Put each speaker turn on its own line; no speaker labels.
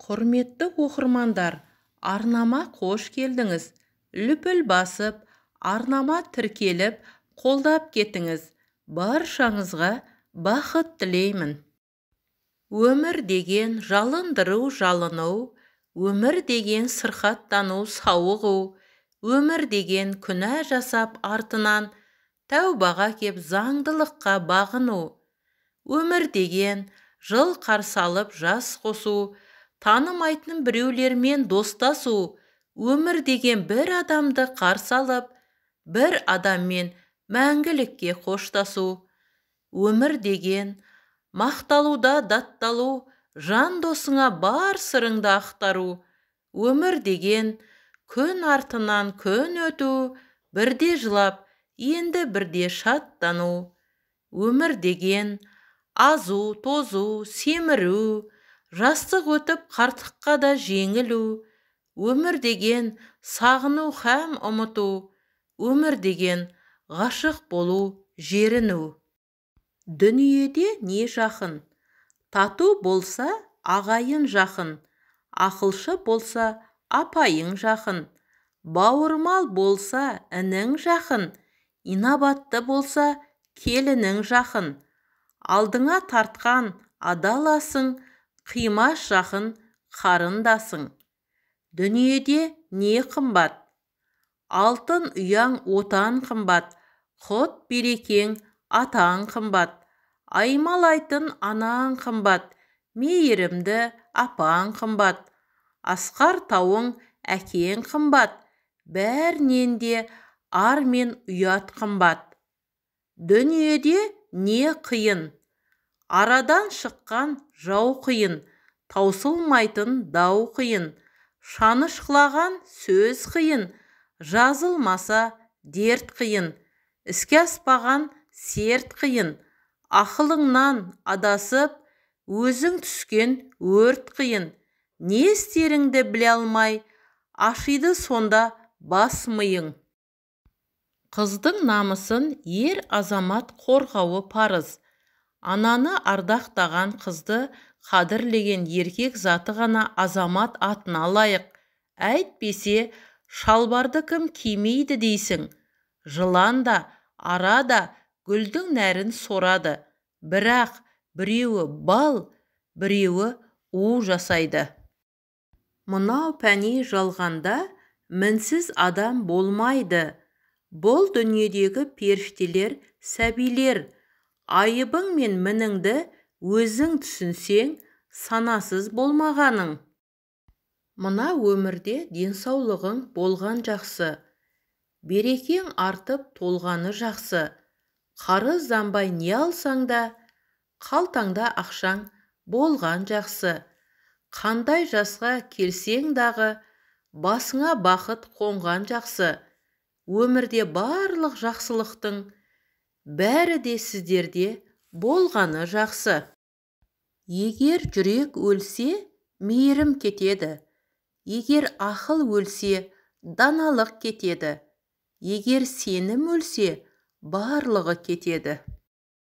Құрметті оқырмандар, арнама қош келдіңіз. Лүпіл басып, арнама тіркеліп, қолдап кетіңіз. Баршаңызға бақыт тілеймін. Өмір деген жалындыру, жалыну, өмір деген сырқаттану, сауығу, өмір деген күнә жасап артынан тәубаға кеп заңдылыққа бағыну, өмір деген жыл қарсалып жас қосу, танымайтын біреулермен достасу, өмір деген бір адамды қарсы алып, бір адаммен мәңгілікке қоштасу, өмір деген мақталуда датталу, жан досыңа бар сырыңды ақтару, өмір деген күн артынан күн өту, бірде жылап, енді бірде шаттану, өмір деген азу, тозу, семіру, жастық өтіп қартыққа да жеңілу, өмір деген сағыну һәм ұмыту, өмір деген ғашық болу, жеріну. Дүниеде не жақын? Тату болса ағайын жақын, ақылшы болса апайың жақын, бауырмал болса інің жақын, инабатты болса келінің жақын, алдыңа тартқан адаласың, қимас жақын қарындасың. Дүниеде не қымбат? Алтын ұяң отан қымбат, құт берекең атаң қымбат, аймалайтын анаң қымбат, мейірімді апаң қымбат, асқар тауың әкең қымбат, бәрінен де ар мен ұят қымбат. Дүниеде не қиын? Арадан шыққан жау қиын, таусылмайтын дау қиын, шанышқылаған сөз қиын, жазылмаса дерт қиын, іске аспаған серт қиын, ақылыңнан адасып, өзің түскен өрт қиын, не істеріңді біле алмай, ашиды сонда бас миың. Қыздың намысын ер азамат қорғауы парыз. Ананы ардақтаған қызды қадірлеген еркек заты ғана азамат атына лайық. Әйтпесе, шалбарды кім кимейді дейсің? Жылан да, ара да гүлдің нәрін сорады. Бірақ біреуі бал, біреуі у жасайды. Мынау пәни жалғанда мінсіз адам болмайды. Бұл дүниедегі періштелер, сәбилер. Айыбың мен мініңді өзің түсінсең, санасыз болмағаның. Мына өмірде денсаулығың болған жақсы, берекең артып толғаны жақсы. Қарызданбай не алсаң да, қалтаңда ақшаң болған жақсы. Қандай жасқа келсең дағы, басыңа бақыт қонған жақсы. Өмірде барлық жақсылықтың бәрі де сіздерде болғаны жақсы. Егер жүрек өлсе, мейірім кетеді. Егер ақыл өлсе, даналық кетеді. Егер сенім өлсе, барлығы кетеді.